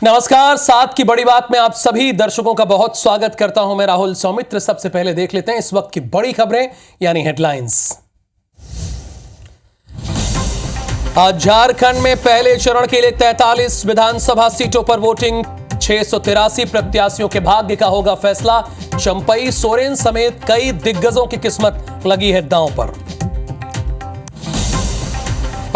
नमस्कार, सात की बड़ी बात में आप सभी दर्शकों का बहुत स्वागत करता हूं। मैं राहुल सौमित्र। सबसे पहले देख लेते हैं इस वक्त की बड़ी खबरें यानी हेडलाइंस। आज झारखंड में पहले चरण के लिए 43 विधानसभा सीटों पर वोटिंग। 683 प्रत्याशियों के भाग्य का होगा फैसला। चंपई सोरेन समेत कई दिग्गजों की किस्मत लगी है दांव पर।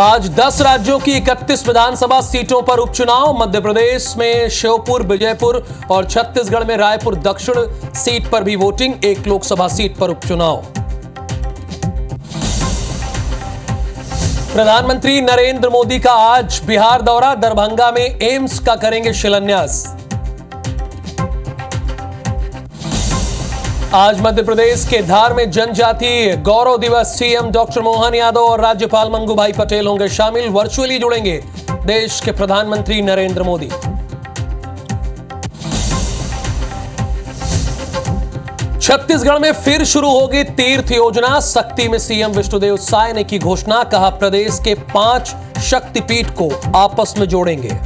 आज 10 राज्यों की 31 विधानसभा सीटों पर उपचुनाव। मध्य प्रदेश में श्योपुर, विजयपुर और छत्तीसगढ़ में रायपुर दक्षिण सीट पर भी वोटिंग। एक लोकसभा सीट पर उपचुनाव। प्रधानमंत्री नरेंद्र मोदी का आज बिहार दौरा। दरभंगा में एम्स का करेंगे शिलान्यास। आज मध्य प्रदेश के धार में जनजातीय गौरव दिवस। सीएम डॉक्टर मोहन यादव और राज्यपाल मंगू भाई पटेल होंगे शामिल। वर्चुअली जुड़ेंगे देश के प्रधानमंत्री नरेंद्र मोदी। छत्तीसगढ़ में फिर शुरू होगी तीर्थ योजना। शक्ति में सीएम विष्णुदेव साय ने की घोषणा। कहा प्रदेश के 5 शक्तिपीठ को आपस में जोड़ेंगे।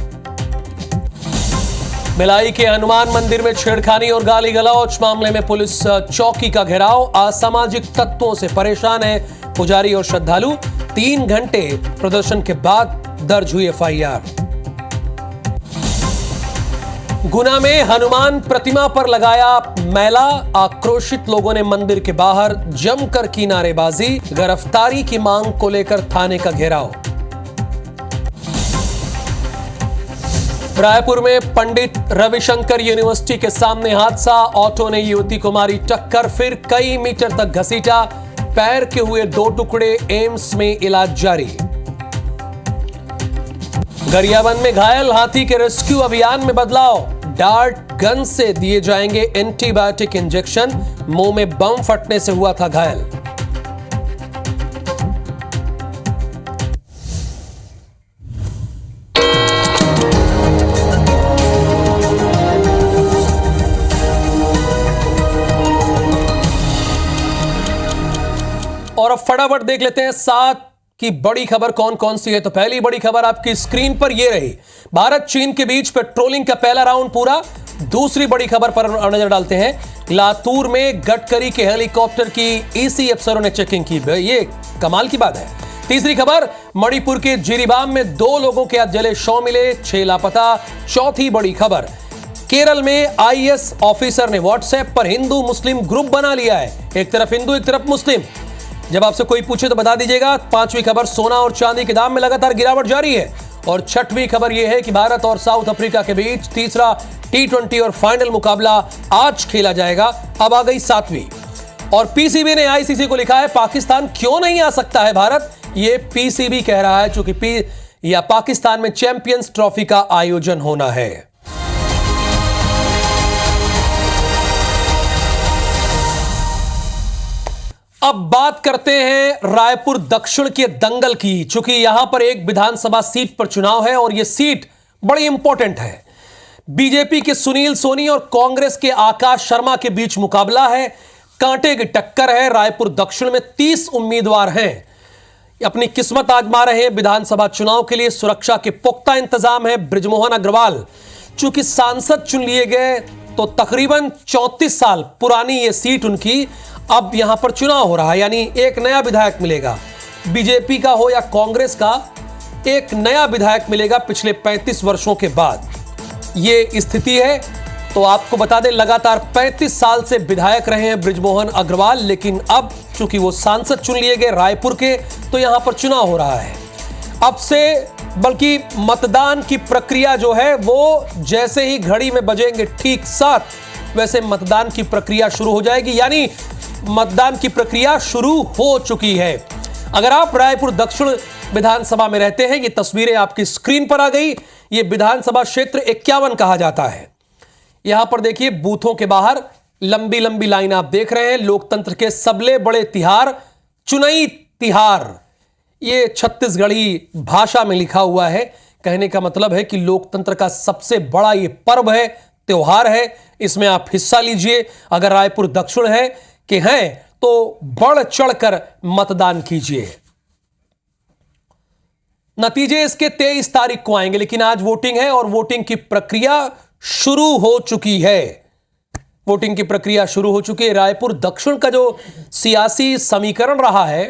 भिलाई के हनुमान मंदिर में छेड़खानी और गाली गलौज मामले में पुलिस चौकी का घेराव। असामाजिक तत्वों से परेशान है पुजारी और श्रद्धालु। 3 घंटे प्रदर्शन के बाद दर्ज हुई एफआईआर। गुना में हनुमान प्रतिमा पर लगाया मैला। आक्रोशित लोगों ने मंदिर के बाहर जमकर की नारेबाजी। गिरफ्तारी की मांग को लेकर थाने का घेराव। रायपुर में पंडित रविशंकर यूनिवर्सिटी के सामने हादसा। ऑटो ने युवती को मारी टक्कर, फिर कई मीटर तक घसीटा। पैर के हुए 2 टुकड़े। एम्स में इलाज जारी। गरियाबंद में घायल हाथी के रेस्क्यू अभियान में बदलाव। डार्ट गन से दिए जाएंगे एंटीबायोटिक इंजेक्शन। मुंह में बम फटने से हुआ था घायल। और अब फटाफट देख लेते हैं 7 की बड़ी खबर कौन कौन सी है। तो पहली बड़ी खबर आपकी स्क्रीन पर यह रही। भारत चीन के बीच पेट्रोलिंग का पहला राउंड पूरा। दूसरी बड़ी खबर पर नजर डालते हैं। लातूर में गडकरी के हेलीकॉप्टर की ईसी अफसरों ने चेकिंग की। ये कमाल की बात है। तीसरी खबर, मणिपुर के जिरीबाम में 2 लोगों के आज जले शव मिले, 6 लापता। चौथी बड़ी खबर, केरल में आईएएस ऑफिसर ने व्हाट्सएप पर हिंदू मुस्लिम ग्रुप बना लिया है। एक तरफ हिंदू एक तरफ मुस्लिम। जब आपसे कोई पूछे तो बता दीजिएगा। 5वीं खबर, सोना और चांदी के दाम में लगातार गिरावट जारी है। और 6वीं खबर यह है कि भारत और साउथ अफ्रीका के बीच तीसरा T20 और फाइनल मुकाबला आज खेला जाएगा। अब आ गई 7वीं। और पीसीबी ने आईसीसी को लिखा है पाकिस्तान क्यों नहीं आ सकता है भारत। यह पीसीबी कह रहा है चूंकि पाकिस्तान में चैंपियंस ट्रॉफी का आयोजन होना है। अब बात करते हैं रायपुर दक्षिण के दंगल की। चूंकि यहां पर एक विधानसभा सीट पर चुनाव है और यह सीट बड़ी इंपॉर्टेंट है। बीजेपी के सुनील सोनी और कांग्रेस के आकाश शर्मा के बीच मुकाबला है। कांटे की टक्कर है। रायपुर दक्षिण में 30 उम्मीदवार हैं, अपनी किस्मत आजमा रहे हैं विधानसभा चुनाव के लिए। सुरक्षा के पुख्ता इंतजाम है। बृजमोहन अग्रवाल चूंकि सांसद चुन लिए गए तो तकरीबन 34 साल पुरानी यह सीट उनकी। अब यहां पर चुनाव हो रहा है, यानी एक नया विधायक मिलेगा। बीजेपी का हो या कांग्रेस का, एक नया विधायक मिलेगा पिछले 35 वर्षों के बाद। यह स्थिति है। तो आपको बता दें, लगातार 35 साल से विधायक रहे हैं बृजमोहन अग्रवाल, लेकिन अब चूंकि वो सांसद चुन लिए गए रायपुर के, तो यहां पर चुनाव हो रहा है। अब से बल्कि मतदान की प्रक्रिया जो है वो जैसे ही घड़ी में बजेंगे ठीक 7, वैसे मतदान की प्रक्रिया शुरू हो जाएगी। यानी मतदान की प्रक्रिया शुरू हो चुकी है। अगर आप रायपुर दक्षिण विधानसभा में रहते हैं, ये तस्वीरें आपकी स्क्रीन पर आ गई। ये विधानसभा क्षेत्र 51 कहा जाता है। यहां पर देखिए बूथों के बाहर लंबी लंबी लाइन आप देख रहे हैं। लोकतंत्र के सबले बड़े तिहार, चुनाई तिहार, ये छत्तीसगढ़ी भाषा में लिखा हुआ है। कहने का मतलब है कि लोकतंत्र का सबसे बड़ा ये पर्व है, त्योहार है। इसमें आप हिस्सा लीजिए। अगर रायपुर दक्षिण है कि हैं तो बढ़ चढ़कर मतदान कीजिए। नतीजे इसके 23 तारीख को आएंगे, लेकिन आज वोटिंग है और वोटिंग की प्रक्रिया शुरू हो चुकी है। वोटिंग की प्रक्रिया शुरू हो चुकी है। रायपुर दक्षिण का जो सियासी समीकरण रहा है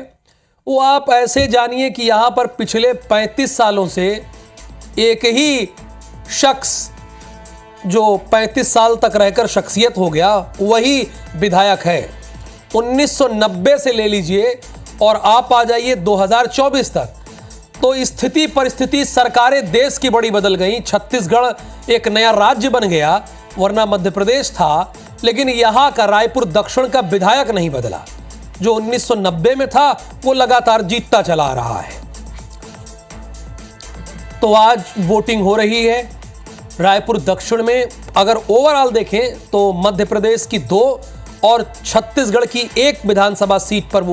वो आप ऐसे जानिए कि यहां पर पिछले 35 सालों से एक ही शख्स जो 35 साल तक रहकर शख्सियत हो गया वही विधायक है। 1990 से ले लीजिए और आप आ जाइए 2024 तक, तो स्थिति परिस्थिति सरकारें देश की बड़ी बदल गई। छत्तीसगढ़ एक नया राज्य बन गया, वरना मध्य प्रदेश था, लेकिन यहां का रायपुर दक्षिण का विधायक नहीं बदला। जो 1990 में था वो लगातार जीतता चला आ रहा है। तो आज वोटिंग हो रही है रायपुर दक्षिण में। अगर ओवरऑल देखें तो मध्य प्रदेश की 2 और छत्तीसगढ़ की 1 विधानसभा सीट पर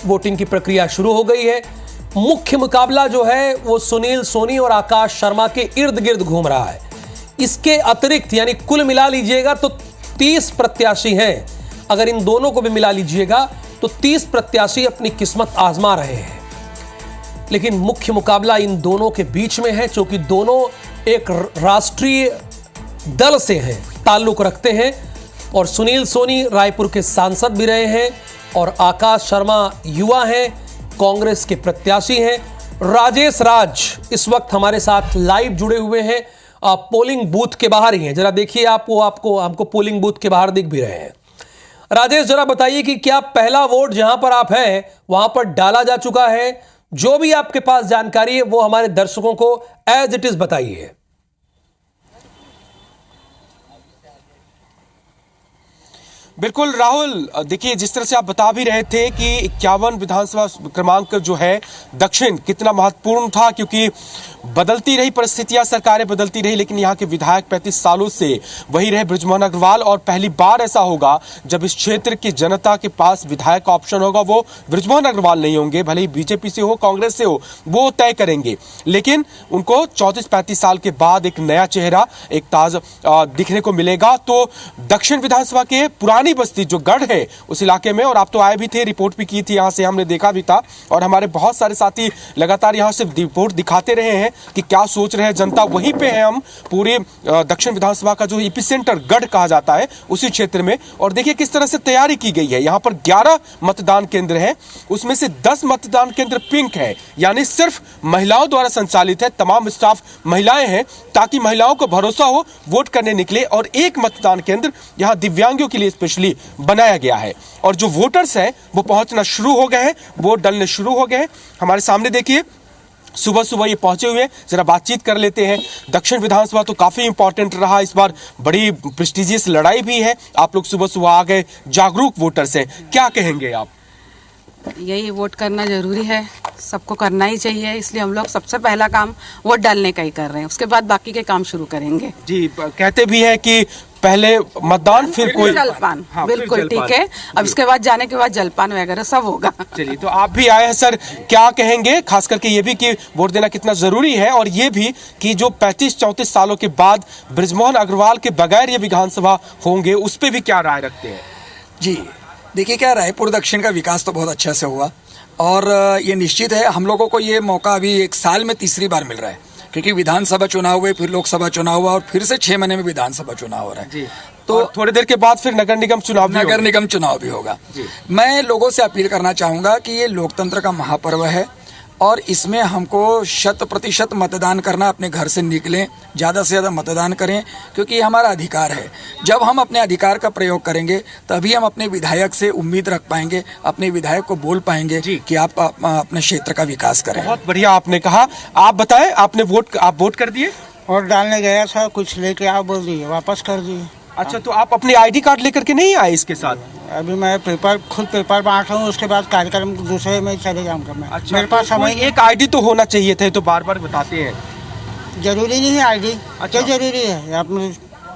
वोटिंग की प्रक्रिया शुरू हो गई है। मुख्य मुकाबला जो है वो सुनील सोनी और आकाश शर्मा के इर्द गिर्द घूम रहा है। इसके अतिरिक्त यानी कुल मिला लीजिएगा तो 30 प्रत्याशी हैं। अगर इन दोनों को भी मिला लीजिएगा तो 30 प्रत्याशी अपनी किस्मत आजमा रहे हैं। लेकिन मुख्य मुकाबला इन दोनों के बीच में है, क्योंकि दोनों एक राष्ट्रीय दल से हैं, ताल्लुक रखते हैं। और सुनील सोनी रायपुर के सांसद भी रहे हैं और आकाश शर्मा युवा हैं, कांग्रेस के प्रत्याशी हैं। राजेश राज इस वक्त हमारे साथ लाइव जुड़े हुए हैं, पोलिंग बूथ के बाहर ही हैं। जरा देखिए आप, वो आपको हमको पोलिंग बूथ के बाहर दिख भी रहे हैं। राजेश, जरा बताइए कि क्या पहला वोट जहां पर आप हैं वहां पर डाला जा चुका है? जो भी आपके पास जानकारी है वो हमारे दर्शकों को एज इट इज बताइए। बिल्कुल राहुल, देखिए जिस तरह से आप बता भी रहे थे कि 51 विधानसभा क्रमांक जो है दक्षिण कितना महत्वपूर्ण था, क्योंकि बदलती रही परिस्थितियां, सरकारें बदलती रही, लेकिन यहाँ के विधायक 35 सालों से वही रहे बृजमोहन अग्रवाल। और पहली बार ऐसा होगा जब इस क्षेत्र की जनता के पास विधायक का ऑप्शन होगा, वो बृजमोहन अग्रवाल नहीं होंगे, भले ही बीजेपी से हो कांग्रेस से हो, वो तय करेंगे। लेकिन उनको 34-35 साल के बाद एक नया चेहरा, एक ताजा दिखने को मिलेगा। तो दक्षिण विधानसभा के पुरानी बस्ती जो गढ़ है उस इलाके में, और आप तो आए भी थे, रिपोर्ट भी की थी, यहां से हमने देखा भी था, और हमारे बहुत सारे साथी लगातार यहां से रिपोर्ट दिखाते रहे हैं कि क्या सोच रहे हैं जनता। वहीं पे है हम, पूरे दक्षिण विधानसभा का जो एपिसेंटर गढ़ कहा जाता है उसी क्षेत्र में। और देखिए किस तरह से तैयारी की गई है। यहां पर 11 मतदान केंद्र हैं, उसमें से 10 मतदान केंद्र पिंक है, यानी सिर्फ महिलाओं द्वारा संचालित है, तमाम स्टाफ महिलाएं हैं, ताकि महिलाओं को भरोसा हो वोट करने निकले। और एक मतदान केंद्र यहां दिव्यांगों के लिए स्पेशली बनाया गया है। और जो वोटर्स हैं वो पहुंचना शुरू हो गए हैं, वोट डालने शुरू हो गए हैं। हमारे सामने देखिए सुबह सुबह ये पहुंचे हुए हैं, जरा बातचीत कर लेते हैं। दक्षिण विधानसभा तो काफी इंपॉर्टेंट रहा, इस बार बड़ी प्रेस्टिजियस लड़ाई भी है। आप लोग सुबह सुबह आ गए, जागरूक वोटर्स हैं, क्या कहेंगे आप? यही वोट करना जरूरी है, सबको करना ही चाहिए, इसलिए हम लोग सबसे पहला काम वोट डालने का ही कर रहे हैं, उसके बाद बाकी के काम शुरू करेंगे। जी, कहते भी हैं कि पहले मतदान फिर कोई जलपान। हाँ, बिल्कुल ठीक है, अब इसके बाद जाने के बाद जलपान वगैरह सब होगा। चलिए, तो आप भी आए हैं सर, क्या कहेंगे? खास करके ये भी कि वोट देना कितना जरूरी है, और ये भी कि जो 35-34 सालों के बाद बृजमोहन अग्रवाल के बगैर ये विधानसभा होंगे, उस पर भी क्या राय रखते हैं? जी देखिए, क्या रायपुर दक्षिण का विकास तो बहुत अच्छा से हुआ, और ये निश्चित है हम लोगों को ये मौका अभी 1 साल में तीसरी बार मिल रहा है, क्योंकि विधानसभा चुनाव हुए, फिर लोकसभा चुनाव हुआ, और फिर से 6 महीने में विधानसभा चुनाव हो रहा है जी। तो थोड़ी देर के बाद फिर नगर निगम चुनाव भी होगा। मैं लोगों से अपील करना चाहूँगा कि ये लोकतंत्र का महापर्व है, और इसमें हमको 100% मतदान करना, अपने घर से निकलें, ज़्यादा से ज़्यादा मतदान करें, क्योंकि ये हमारा अधिकार है। जब हम अपने अधिकार का प्रयोग करेंगे तभी हम अपने विधायक से उम्मीद रख पाएंगे, अपने विधायक को बोल पाएंगे कि आप अपने क्षेत्र का विकास करें। बहुत बढ़िया आपने कहा। आप बताएं, आप वोट कर दिए? वोट डालने गया था, कुछ लेके आप बोल दिए वापस कर दिए। अच्छा, तो आप अपने आईडी कार्ड लेकर के नहीं आए इसके साथ? अभी मैं खुद पेपर बांट रहा हूँ, उसके बाद कार्यक्रम दूसरे में चले जाऊँगा मैं। अच्छा, मेरे पास समय एक आईडी तो होना चाहिए था, तो बार बार बताते हैं। जरूरी नहीं है आईडी। अच्छा। क्या जरूरी है? आप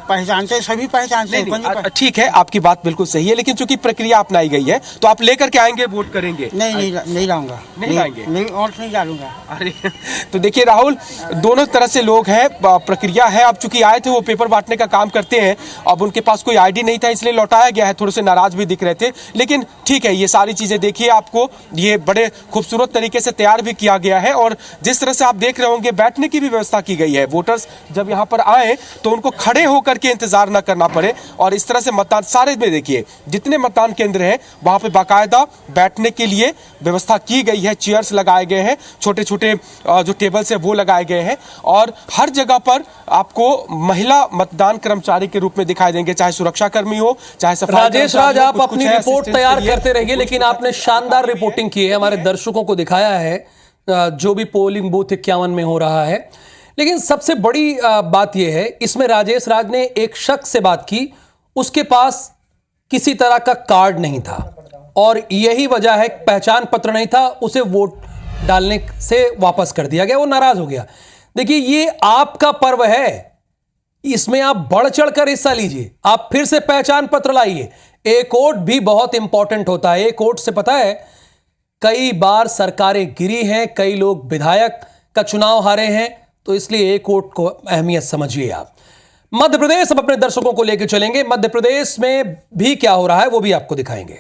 पहचानते हैं, सभी पहचानते हैं। कौन नहीं ठीक है, आपकी बात बिल्कुल सही है, लेकिन चूंकि प्रक्रिया अपनाई गई है तो आप लेकर के आएंगे, वोट करेंगे? नहीं लाऊंगा, नहीं लाएंगे? नहीं, और नहीं डालूंगा। अरे तो देखिए राहुल, दोनों तरह से लोग हैं, प्रक्रिया है। अब चूंकि आए थे वो पेपर बांटने का काम करते हैं, अब उनके पास कोई आईडी नहीं था इसलिए लौटाया गया है। थोड़े से नाराज भी दिख रहे थे, लेकिन ठीक है, ये सारी चीजें देखिए, आपको ये बड़े खूबसूरत तरीके से तैयार भी किया गया है। और जिस तरह से आप देख रहे होंगे, बैठने की भी व्यवस्था की गई है। वोटर्स जब यहाँ पर आए तो उनको खड़े होकर के इंतजार न करना पड़े, और इस तरह से मतदान सारे में देखिए जितने मतदान केंद्र हैं वहां पे बाकायदा बैठने के लिए व्यवस्था की गई है। चेयर्स लगाए गए हैं, छोटे छोटे जो टेबल्स है वो लगाए गए हैं, और हर जगह पर आपको महिला मतदान कर्मचारी के रूप में दिखाई देंगे, चाहे सुरक्षा कर्मी हो, चाहे सफाई राजेश राज, कर्मचारी हो, आप कुछ अपनी है रिपोर्ट assistance तैयार के लिए। करते रहिए, लेकिन आपने शानदार रिपोर्टिंग की है, हमारे दर्शकों को दिखाया है जो भी पोलिंग बूथ 51 में हो रहा है। लेकिन सबसे बड़ी बात यह है, इसमें राजेश राज ने एक शख्स से बात की, उसके पास किसी तरह का कार्ड नहीं था और यही वजह है, पहचान पत्र नहीं था, उसे वोट डालने से वापस कर दिया गया, वो नाराज हो गया। देखिए, ये आपका पर्व है, इसमें आप बढ़ चढ़ कर हिस्सा लीजिए, आप फिर से पहचान पत्र लाइए। एक वोट भी बहुत इंपॉर्टेंट होता है। एक वोट से पता है कई बार सरकारें गिरी हैं, कई लोग विधायक का चुनाव हारे हैं, तो इसलिए एक वोट को अहमियत समझिए आप। मध्य प्रदेश अब अपने दर्शकों को लेकर चलेंगे। मध्य प्रदेश में भी क्या हो रहा है वो भी आपको दिखाएंगे।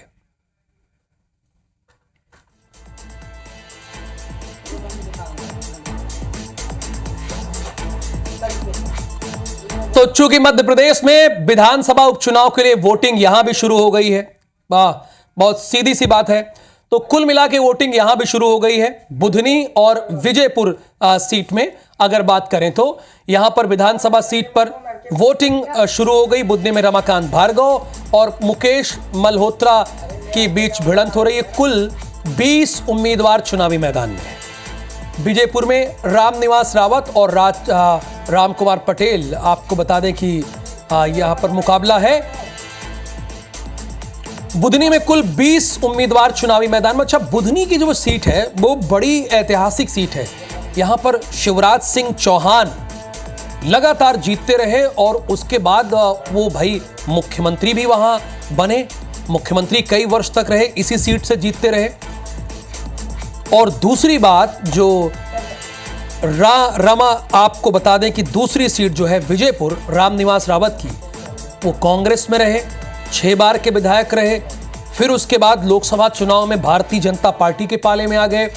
तो चूंकि मध्य प्रदेश में विधानसभा उपचुनाव के लिए वोटिंग यहां भी शुरू हो गई है, वाह, बहुत सीधी सी बात है। तो कुल मिला के वोटिंग यहां भी शुरू हो गई है। बुधनी और विजयपुर सीट में अगर बात करें तो यहां पर विधानसभा सीट पर वोटिंग शुरू हो गई। बुधनी में रमाकांत भार्गव और मुकेश मल्होत्रा की बीच भिड़ंत हो रही है। कुल 20 उम्मीदवार चुनावी मैदान में हैं। विजयपुर में रामनिवास रावत और राम कुमार पटेल, आपको बता दें कि यहां पर मुकाबला है। बुधनी में कुल 20 उम्मीदवार चुनावी मैदान में। अच्छा, बुधनी की जो सीट है वो बड़ी ऐतिहासिक सीट है। यहां पर शिवराज सिंह चौहान लगातार जीतते रहे और उसके बाद वो भाई मुख्यमंत्री भी वहां बने, मुख्यमंत्री कई वर्ष तक रहे, इसी सीट से जीतते रहे। और दूसरी बात जो रमा, आपको बता दें कि दूसरी सीट जो है विजयपुर रामनिवास रावत की, वो कांग्रेस में रहे, 6 बार के विधायक रहे, फिर उसके बाद लोकसभा चुनाव में भारतीय जनता पार्टी के पाले में आ गए,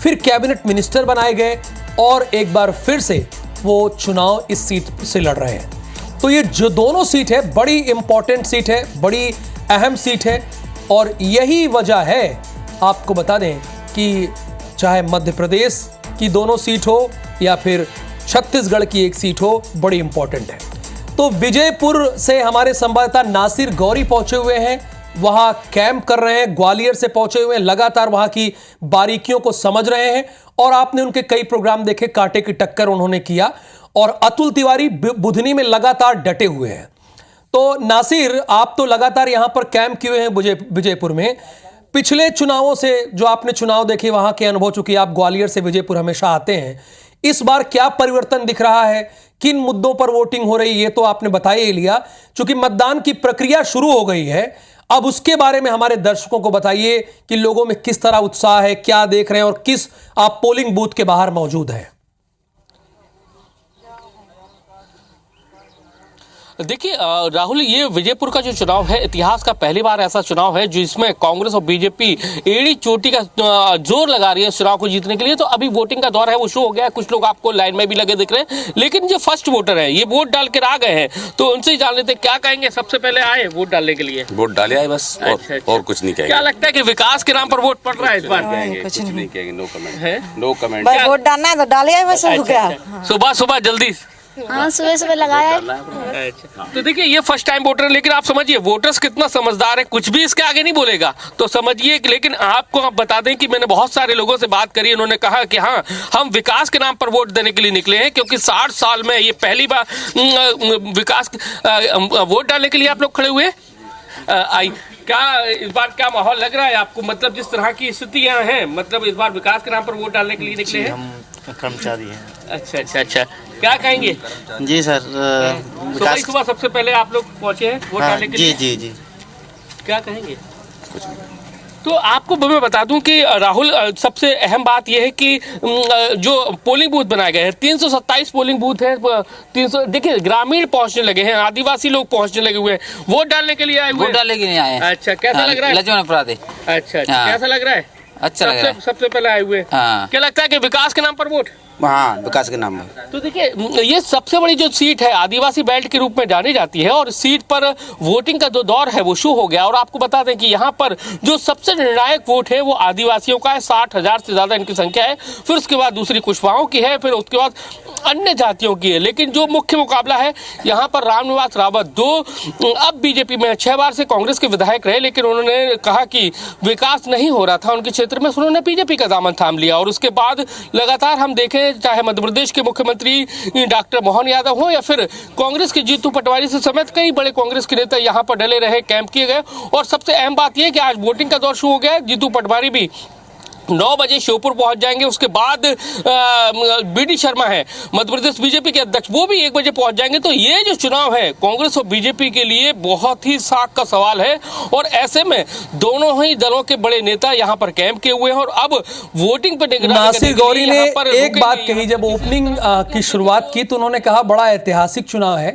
फिर कैबिनेट मिनिस्टर बनाए गए और एक बार फिर से वो चुनाव इस सीट से लड़ रहे हैं। तो ये जो दोनों सीट है बड़ी इंपॉर्टेंट सीट है, बड़ी अहम सीट है, और यही वजह है, आपको बता दें कि चाहे मध्य प्रदेश की दोनों सीट हो या फिर छत्तीसगढ़ की एक सीट हो, बड़ी इंपॉर्टेंट है। तो विजयपुर से हमारे संवाददाता नासिर गौरी पहुंचे हुए हैं, वहां कैंप कर रहे हैं, ग्वालियर से पहुंचे हुए हैं, लगातार वहां की बारीकियों को समझ रहे हैं, और आपने उनके कई प्रोग्राम देखे, कांटे की टक्कर उन्होंने किया, और अतुल तिवारी बुधनी में लगातार डटे हुए हैं। तो नासिर, आप तो लगातार यहां पर कैंप किए हैं विजयपुर में, पिछले चुनावों से जो आपने चुनाव देखे वहां के अनुभव, चूंकि आप ग्वालियर से विजयपुर हमेशा आते हैं, इस बार क्या परिवर्तन दिख रहा है, किन मुद्दों पर वोटिंग हो रही है, ये तो आपने बता ही लिया। चूंकि मतदान की प्रक्रिया शुरू हो गई है, अब उसके बारे में हमारे दर्शकों को बताइए कि लोगों में किस तरह उत्साह है, क्या देख रहे हैं, और किस आप पोलिंग बूथ के बाहर मौजूद हैं। देखिए राहुल, ये विजयपुर का जो चुनाव है, इतिहास का पहली बार ऐसा चुनाव है जिसमें कांग्रेस और बीजेपी एड़ी चोटी का जोर लगा रही है इस चुनाव को जीतने के लिए। तो अभी वोटिंग का दौर है, वो शुरू हो गया है, कुछ लोग आपको लाइन में भी लगे दिख रहे हैं, लेकिन जो फर्स्ट वोटर है ये वोट डाल कर आ गए हैं, तो उनसे ही जान लेते क्या कहेंगे। सबसे पहले आए वोट डालने के लिए, वोट डाले आए बस, अच्छा। और कुछ नहीं कहेंगे। क्या लगता है कि विकास के नाम पर वोट पड़ रहा है इस बार? कुछ नहीं कहेंगे, नो कमेंट है, नो कमेंट। भाई वोट डालना है तो डाले आए बस, हो गया। सुबह सुबह जल्दी, हाँ सुबह सुबह लगाया। तो देखिए ये फर्स्ट टाइम वोटर है, लेकिन आप समझिए वोटर्स कितना समझदार है, कुछ भी इसके आगे नहीं बोलेगा, तो समझिए। लेकिन आपको आप बता दें कि मैंने बहुत सारे लोगों से बात करी, उन्होंने कहा कि हाँ, हम विकास के नाम पर वोट देने के लिए निकले हैं, क्योंकि 60 साल में ये पहली बार विकास वोट डालने के लिए आप लोग खड़े हुए आई। क्या इस बार क्या माहौल लग रहा है आपको, मतलब जिस तरह की स्थितियां हैं, मतलब इस बार विकास के नाम पर वोट डालने के लिए निकले हैं? हम कर्मचारी हैं। अच्छा अच्छा अच्छा, क्या कहेंगे? जी सर, सुबह सबसे पहले आप लोग पहुंचे हैं वोट डालने के लिए। जी जी। क्या कहेंगे? तो आपको मैं बता दूं कि राहुल, सबसे अहम बात यह है कि जो पोलिंग बूथ बनाए गए हैं 327 पोलिंग बूथ है। 300 देखिए, ग्रामीण पहुंचने लगे हैं, आदिवासी लोग पहुंचने लगे हुए हैं, वोट डालने के लिए आए हुए। वोट डालने के लिए आए हैं। अच्छा, कैसा लग रहा है? लज्जन अपराधी। अच्छा, कैसा लग रहा है? अच्छा लग रहा है। सबसे पहले आए हुए। क्या लगता है कि विकास के नाम पर वोट? हाँ, विकास के नाम में। तो देखिए, ये सबसे बड़ी जो सीट है आदिवासी बेल्ट के रूप में जानी जाती है और इस सीट पर वोटिंग का जो दौर है वो शुरू हो गया। और आपको बता दें कि यहाँ पर जो सबसे निर्णायक वोट है वो आदिवासियों का है, 60,000 से ज़्यादा इनकी संख्या है। फिर उसके बाद दूसरी कुशवाहों की है, फिर उसके बाद अन्य जातियों की है। लेकिन जो मुख्य मुकाबला है यहाँ पर रामनिवास रावत, जो अब बीजेपी में 6 बार से कांग्रेस के विधायक रहे, लेकिन उन्होंने कहा कि विकास नहीं हो रहा था उनके क्षेत्र में, उन्होंने बीजेपी का दामन थाम लिया। और उसके बाद लगातार हम देखें, चाहे मध्य प्रदेश के मुख्यमंत्री डॉक्टर मोहन यादव हो या फिर कांग्रेस के जीतू पटवारी से समेत कई बड़े कांग्रेस के नेता यहाँ पर डले रहे, कैंप किए गए। और सबसे अहम बात यह कि आज वोटिंग का दौर शुरू हो गया है। जीतू पटवारी भी 9 बजे श्योपुर पहुंच जाएंगे। उसके बाद बीडी शर्मा है, मध्य प्रदेश बीजेपी के अध्यक्ष, वो भी 1 बजे पहुंच जाएंगे। तो ये जो चुनाव है कांग्रेस और बीजेपी के लिए बहुत ही साख का सवाल है। और ऐसे में दोनों ही दलों के बड़े नेता यहाँ पर कैंप किए हुए हैं और अब वोटिंग पर निगरानी नासिर गौरी ने एक बात कही, जब ओपनिंग की शुरुआत की तो उन्होंने कहा बड़ा ऐतिहासिक चुनाव है,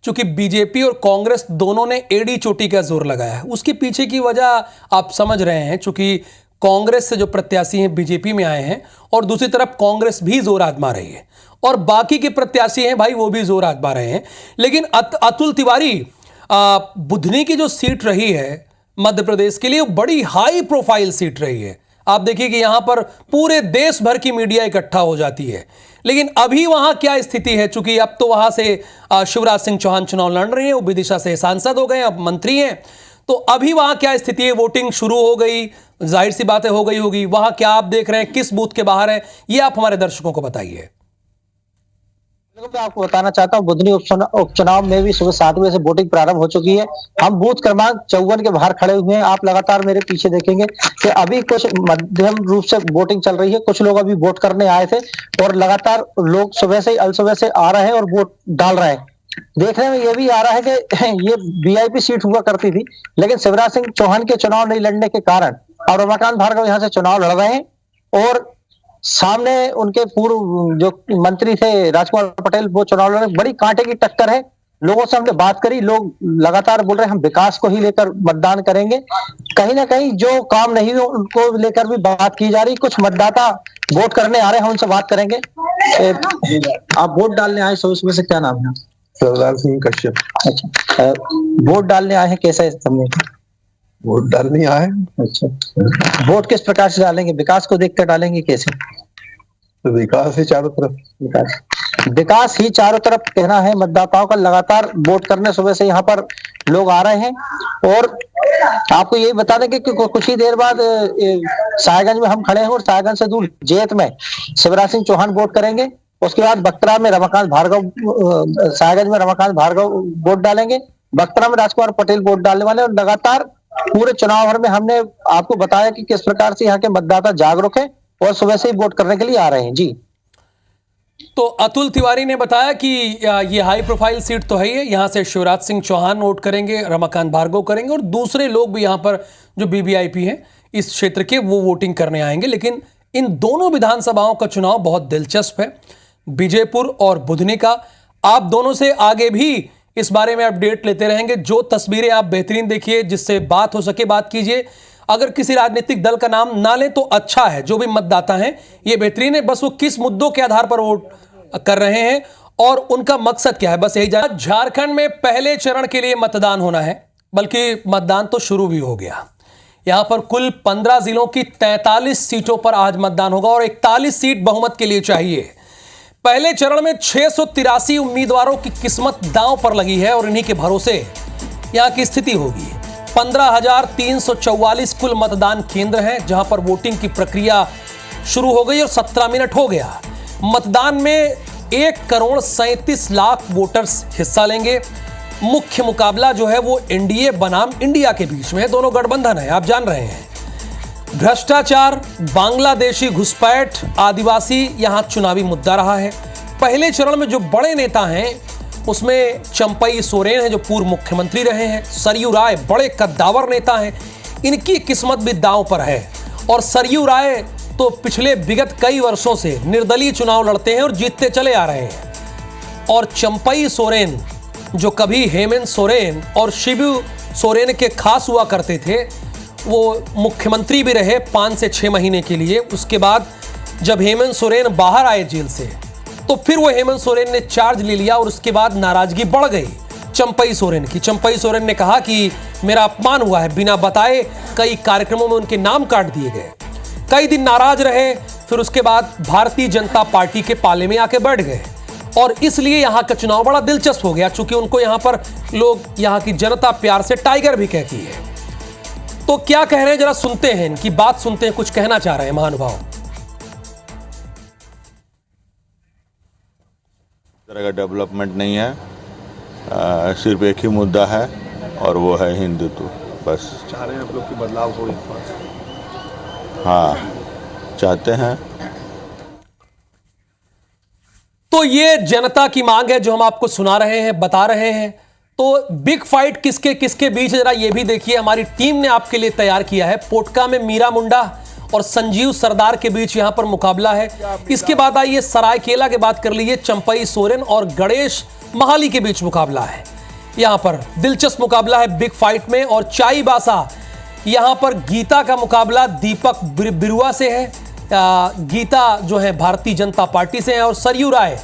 क्योंकि बीजेपी और कांग्रेस दोनों ने एड़ी चोटी का जोर लगाया है। उसके पीछे की वजह आप समझ रहे हैं, क्योंकि कांग्रेस से जो प्रत्याशी हैं बीजेपी में आए हैं और दूसरी तरफ कांग्रेस भी जोर आजमा रही है और बाकी के प्रत्याशी हैं भाई वो भी जोर आजमा रहे हैं। लेकिन अतुल तिवारी, बुधनी की जो सीट रही है मध्य प्रदेश के लिए, बड़ी हाई प्रोफाइल सीट रही है। आप देखिए कि यहां पर पूरे देश भर की मीडिया इकट्ठा हो जाती है। लेकिन अभी वहां क्या स्थिति है, चूंकि अब तो वहां से शिवराज सिंह चौहान चुनाव लड़ रहे हैं, वो विदिशा से सांसद हो गए, अब मंत्री हैं। तो अभी वहां क्या स्थिति है? वोटिंग शुरू हो गई, जाहिर सी बातें हो गई होगी। वहां क्या आप देख रहे हैं, किस बूथ के बाहर है, ये आप हमारे दर्शकों को बताइए। मैं आपको बताना चाहता हूं, बुधनी उपचुनाव में भी सुबह 7 बजे से वोटिंग प्रारंभ हो चुकी है। हम बूथ क्रमांक 54 के बाहर खड़े हुए हैं। आप लगातार मेरे पीछे देखेंगे कि अभी कुछ मध्यम रूप से वोटिंग चल रही है। कुछ लोग अभी वोट करने आए थे और लगातार लोग सुबह से अलसुबह से आ रहे हैं और वोट डाल रहे हैं। देखने में ये भी आ रहा है कि ये वीआईपी सीट हुआ करती थी, लेकिन शिवराज सिंह चौहान के चुनाव नहीं लड़ने के कारण अब रमाकांत भार्गव यहाँ से चुनाव लड़ रहे हैं और सामने उनके पूर्व जो मंत्री थे राजकुमार पटेल, वो चुनाव लड़ रहे हैं। बड़ी कांटे की टक्कर है। लोगों से हमने बात करी, लोग लगातार बोल रहे हैं हम विकास को ही लेकर मतदान करेंगे। कहीं ना कहीं जो काम नहीं हुए उनको लेकर भी बात की जा रही। कुछ मतदाता वोट करने आ रहे हैं, उनसे बात करेंगे। आप वोट डालने आए सुबह से, क्या नाम है? सरदार सिंह कश्यप। अच्छा, वोट डालने आए हैं, कैसा समझे? वोट डालने आए। अच्छा, वोट किस प्रकार से डालेंगे? विकास को देखकर डालेंगे, कैसे? तो विकास ही चारों तरफ, विकास ही चारों तरफ कहना है मतदाताओं का। लगातार वोट करने सुबह से यहाँ पर लोग आ रहे हैं। और आपको यही बता दें कि कुछ ही देर बाद साहेबगंज में हम खड़े हैं और साहेबगंज से दूर जेत में शिवराज सिंह चौहान वोट करेंगे। उसके बाद बक्तरा में रमाकांत भार्गव, साहेबगंज में रमाकांत भार्गव वोट डालेंगे, बक्तरा में राजकुमार पटेल वोट डालने वाले। और लगातार पूरे चुनाव भर में हमने आपको बताया कि किस प्रकार से यहाँ के मतदाता जागरूक हैं और सुबह से ही वोट करने के लिए आ रहे हैं। जी, तो अतुल तिवारी ने बताया कि ये हाई प्रोफाइल सीट तो है ही है। यहाँ से शिवराज सिंह चौहान वोट करेंगे, रमाकांत भार्गव करेंगे और दूसरे लोग भी यहाँ पर जो बीबीआईपी हैं इस क्षेत्र के, वो वोटिंग करने आएंगे। लेकिन इन दोनों विधानसभाओं का चुनाव बहुत दिलचस्प है, बीजेपुर और बुधनी का। आप दोनों से आगे भी इस बारे में अपडेट लेते रहेंगे। जो तस्वीरें आप बेहतरीन देखिए, जिससे बात हो सके बात कीजिए। अगर किसी राजनीतिक दल का नाम ना लें तो अच्छा है, जो भी मतदाता हैं ये बेहतरीन है। बस वो किस मुद्दों के आधार पर वोट कर रहे हैं और उनका मकसद क्या है, बस यही जाना। झारखंड में पहले चरण के लिए मतदान होना है, बल्कि मतदान तो शुरू भी हो गया। यहां पर कुल 15 जिलों की 43 सीटों पर आज मतदान होगा और 41 सीट बहुमत के लिए चाहिए। पहले चरण में 683 उम्मीदवारों की किस्मत दांव पर लगी है और इन्हीं के भरोसे यहां की स्थिति होगी। 15,344 कुल मतदान केंद्र हैं जहां पर वोटिंग की प्रक्रिया शुरू हो गई और 17 मिनट हो गया। मतदान में 1,37,00,000 वोटर्स हिस्सा लेंगे। मुख्य मुकाबला जो है वो एनडीए बनाम इंडिया के बीच में है। दोनों गठबंधन है, आप जान रहे हैं। भ्रष्टाचार, बांग्लादेशी घुसपैठ, आदिवासी यहां चुनावी मुद्दा रहा है। पहले चरण में जो बड़े नेता हैं उसमें चंपई सोरेन हैं जो पूर्व मुख्यमंत्री रहे हैं, सरयू राय बड़े कद्दावर नेता हैं, इनकी किस्मत भी दांव पर है। और सरयू राय तो पिछले विगत कई वर्षों से निर्दलीय चुनाव लड़ते हैं और जीतते चले आ रहे हैं। और चंपई सोरेन जो कभी हेमंत सोरेन और शिबू सोरेन के खास हुआ करते थे, वो मुख्यमंत्री भी रहे 5 से 6 महीने के लिए। उसके बाद जब हेमंत सोरेन बाहर आए जेल से तो फिर वो हेमंत सोरेन ने चार्ज ले लिया और उसके बाद नाराजगी बढ़ गई चंपई सोरेन की। चंपई सोरेन ने कहा कि मेरा अपमान हुआ है, बिना बताए कई कार्यक्रमों में उनके नाम काट दिए गए। कई दिन नाराज रहे, फिर उसके बाद भारतीय जनता पार्टी के पाले में आके बैठ गए और इसलिए यहां का चुनाव बड़ा दिलचस्प हो गया, चूंकि उनको यहां पर लोग, यहां की जनता प्यार से टाइगर भी कहती है। तो क्या कह रहे हैं जरा सुनते हैं, इनकी बात सुनते हैं, कुछ कहना चाह रहे हैं महानुभाव। तरह का डेवलपमेंट नहीं है, सिर्फ एक ही मुद्दा है और वो है हिंदुत्व। बस चाह रहे हैं आप लोग कि बदलाव हो। हाँ, चाहते हैं। तो ये जनता की मांग है जो हम आपको सुना रहे हैं, बता रहे हैं। तो बिग फाइट किसके किसके बीच है जरा ये भी देखिए, हमारी टीम ने आपके लिए तैयार किया है। पोटका में मीरा मुंडा और संजीव सरदार के बीच यहां पर मुकाबला है। इसके बाद आइए सरायकेला के बात कर लीजिए, चंपई सोरेन और गणेश महाली के बीच मुकाबला है। यहां पर दिलचस्प मुकाबला है बिग फाइट में। और चाईबासा यहां पर गीता का मुकाबला दीपक बिरुआ से है। गीता जो है भारतीय जनता पार्टी से है और सरयू राय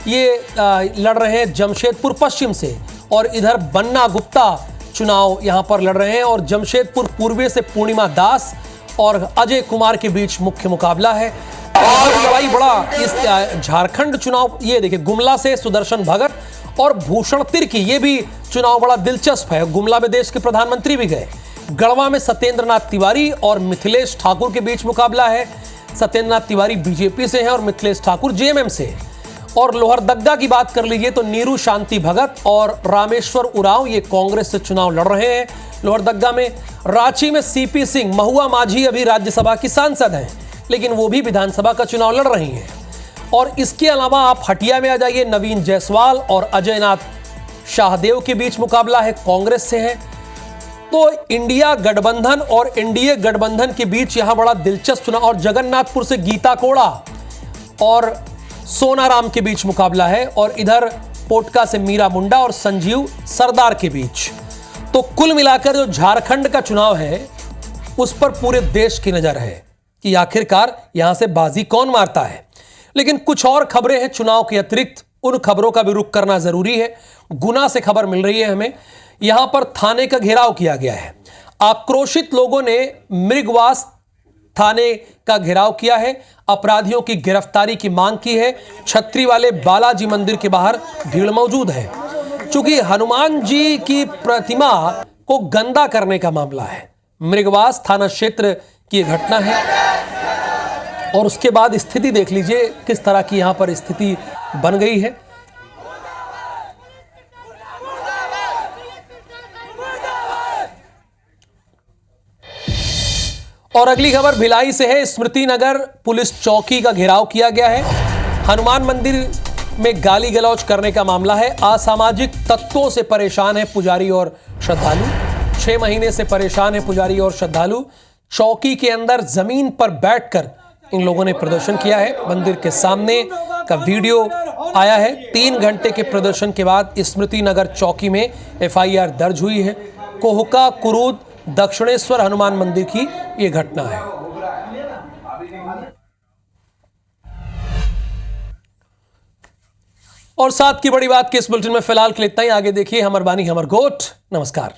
ये लड़ रहे हैं जमशेदपुर पश्चिम से। और इधर बन्ना गुप्ता चुनाव यहां पर लड़ रहे हैं और जमशेदपुर पूर्वी से पूर्णिमा दास और अजय कुमार के बीच मुख्य मुकाबला है। और लड़ाई बड़ा इस झारखंड चुनाव, ये देखिए गुमला से सुदर्शन भगत और भूषण तिर्की, ये भी चुनाव बड़ा दिलचस्प है। गुमला में देश के प्रधानमंत्री भी गए। गढ़वा में सत्येंद्रनाथ तिवारी और मिथिलेश ठाकुर के बीच मुकाबला है। सत्येंद्रनाथ तिवारी बीजेपी से हैं और मिथिलेश ठाकुर जेएमएम से। और लोहरदग्गा की बात कर लीजिए तो नीरू शांति भगत और रामेश्वर उरांव ये कांग्रेस से चुनाव लड़ रहे हैं लोहरदग्गा में। रांची में सीपी सिंह, महुआ माझी अभी राज्यसभा की सांसद हैं लेकिन वो भी विधानसभा का चुनाव लड़ रही हैं। और इसके अलावा आप हटिया में आ जाइए, नवीन जायसवाल और अजयनाथ शाहदेव के बीच मुकाबला है, कांग्रेस से है। तो इंडिया गठबंधन और एनडीए गठबंधन के बीच यहां बड़ा दिलचस्प चुनाव। और जगन्नाथपुर से गीता कोड़ा और सोनाराम के बीच मुकाबला है। और इधर पोटका से मीरा मुंडा और संजीव सरदार के बीच। तो कुल मिलाकर जो झारखंड का चुनाव है उस पर पूरे देश की नजर है कि आखिरकार यहां से बाजी कौन मारता है। लेकिन कुछ और खबरें हैं चुनाव के अतिरिक्त, उन खबरों का भी रुख करना जरूरी है। गुना से खबर मिल रही है हमें, यहां पर थाने का घेराव किया गया है। आक्रोशित लोगों ने मृगवास थाने का घेराव किया है, अपराधियों की गिरफ्तारी की मांग की है। छतरी वाले बालाजी मंदिर के बाहर भीड़ मौजूद है, क्योंकि हनुमान जी की प्रतिमा को गंदा करने का मामला है। मृगवास थाना क्षेत्र की यह घटना है। और उसके बाद स्थिति देख लीजिए किस तरह की यहां पर स्थिति बन गई है। और अगली खबर भिलाई से है। स्मृति नगर पुलिस चौकी का घेराव किया गया है। हनुमान मंदिर में गाली गलौज करने का मामला है। असामाजिक तत्वों से परेशान है पुजारी और श्रद्धालु। 6 महीने से परेशान है पुजारी और श्रद्धालु। चौकी के अंदर जमीन पर बैठकर इन लोगों ने प्रदर्शन किया है। मंदिर के सामने का वीडियो आया है। 3 घंटे के प्रदर्शन के बाद स्मृति नगर चौकी में एफआईआर दर्ज हुई है। कोहका कुरूद दक्षिणेश्वर हनुमान मंदिर की यह घटना है। और साथ की बड़ी बात के इस बुलेटिन में फिलहाल के लिए इतना ही। आगे देखिए हमर बानी हमर गोठ। नमस्कार।